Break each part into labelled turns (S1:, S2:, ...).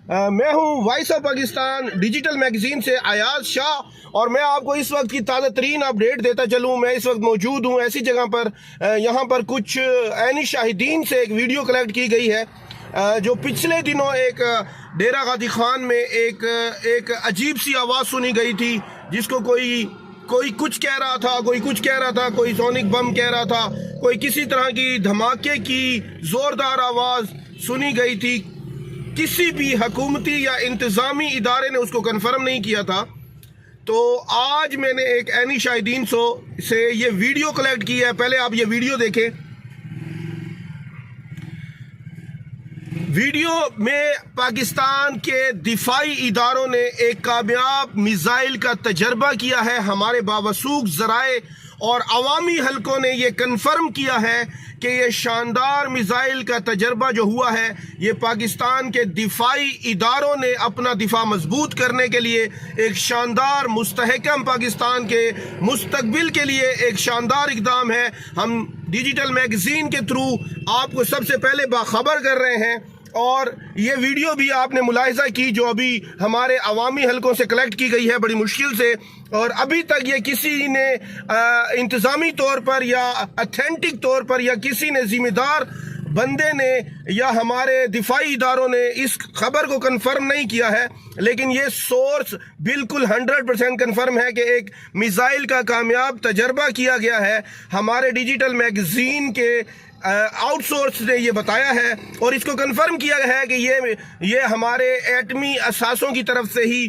S1: میں ہوں voice of Pakistan digital magazine سے ایاز شاہ، اور میں آپ کو اس وقت کی تازہ ترین اپڈیٹ دیتا چلوں۔ میں اس وقت موجود ہوں ایسی جگہ پر، یہاں پر کچھ عینی شاہدین سے ایک ویڈیو کلیکٹ کی گئی ہے جو پچھلے دنوں ایک ڈیرہ غازی خان میں ایک عجیب سی آواز سنی گئی تھی، جس کو کوئی کچھ کہہ رہا تھا، کوئی کچھ کہہ رہا تھا، کوئی سونک بم کہہ رہا تھا، کوئی کسی طرح کی دھماکے کی زوردار آواز سنی گئی تھی۔ کسی بھی حکومتی یا انتظامی ادارے نے اس کو کنفرم نہیں کیا تھا۔ تو آج میں نے ایک عینی شاہدین سے یہ ویڈیو کلیکٹ کی ہے۔ پہلے آپ یہ ویڈیو دیکھیں۔ ویڈیو میں پاکستان کے دفاعی اداروں نے ایک کامیاب میزائل کا تجربہ کیا ہے۔ ہمارے باوثوق ذرائع اور عوامی حلقوں نے یہ کنفرم کیا ہے کہ یہ شاندار میزائل کا تجربہ جو ہوا ہے، یہ پاکستان کے دفاعی اداروں نے اپنا دفاع مضبوط کرنے کے لیے ایک شاندار مستحکم پاکستان کے مستقبل کے لیے ایک شاندار اقدام ہے۔ ہم ڈیجیٹل میگزین کے تھرو آپ کو سب سے پہلے باخبر کر رہے ہیں، اور یہ ویڈیو بھی آپ نے ملاحظہ کی جو ابھی ہمارے عوامی حلقوں سے کلیکٹ کی گئی ہے بڑی مشکل سے، اور ابھی تک یہ کسی نے انتظامی طور پر یا اتھینٹک طور پر یا کسی نے ذمہ دار بندے نے یا ہمارے دفاعی اداروں نے اس خبر کو کنفرم نہیں کیا ہے، لیکن یہ سورس بالکل 100% کنفرم ہے کہ ایک میزائل کا کامیاب تجربہ کیا گیا ہے۔ ہمارے ڈیجیٹل میگزین کے آؤٹ سورس نے یہ بتایا ہے، اور اس کو کنفرم کیا ہے کہ یہ ہمارے ایٹمی اثاثوں کی طرف سے ہی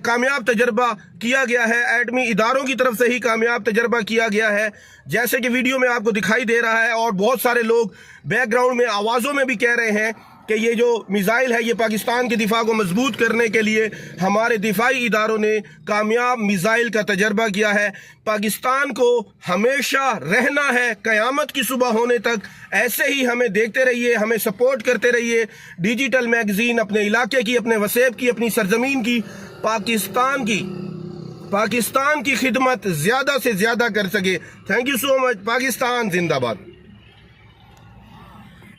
S1: کامیاب تجربہ کیا گیا ہے، ایٹمی اداروں کی طرف سے ہی کامیاب تجربہ کیا گیا ہے، جیسے کہ ویڈیو میں آپ کو دکھائی دے رہا ہے۔ اور بہت سارے لوگ بیک گراؤنڈ میں آوازوں میں بھی کہہ رہے ہیں کہ یہ جو میزائل ہے یہ پاکستان کے دفاع کو مضبوط کرنے کے لیے ہمارے دفاعی اداروں نے کامیاب میزائل کا تجربہ کیا ہے۔ پاکستان کو ہمیشہ رہنا ہے قیامت کی صبح ہونے تک۔ ایسے ہی ہمیں دیکھتے رہیے، ہمیں سپورٹ کرتے رہیے۔ ڈیجیٹل میگزین اپنے علاقے کی، اپنے وسیب کی، اپنی سرزمین کی، پاکستان کی خدمت زیادہ سے زیادہ کر سکے۔ تھینک یو سو مچ۔ پاکستان زندہ باد۔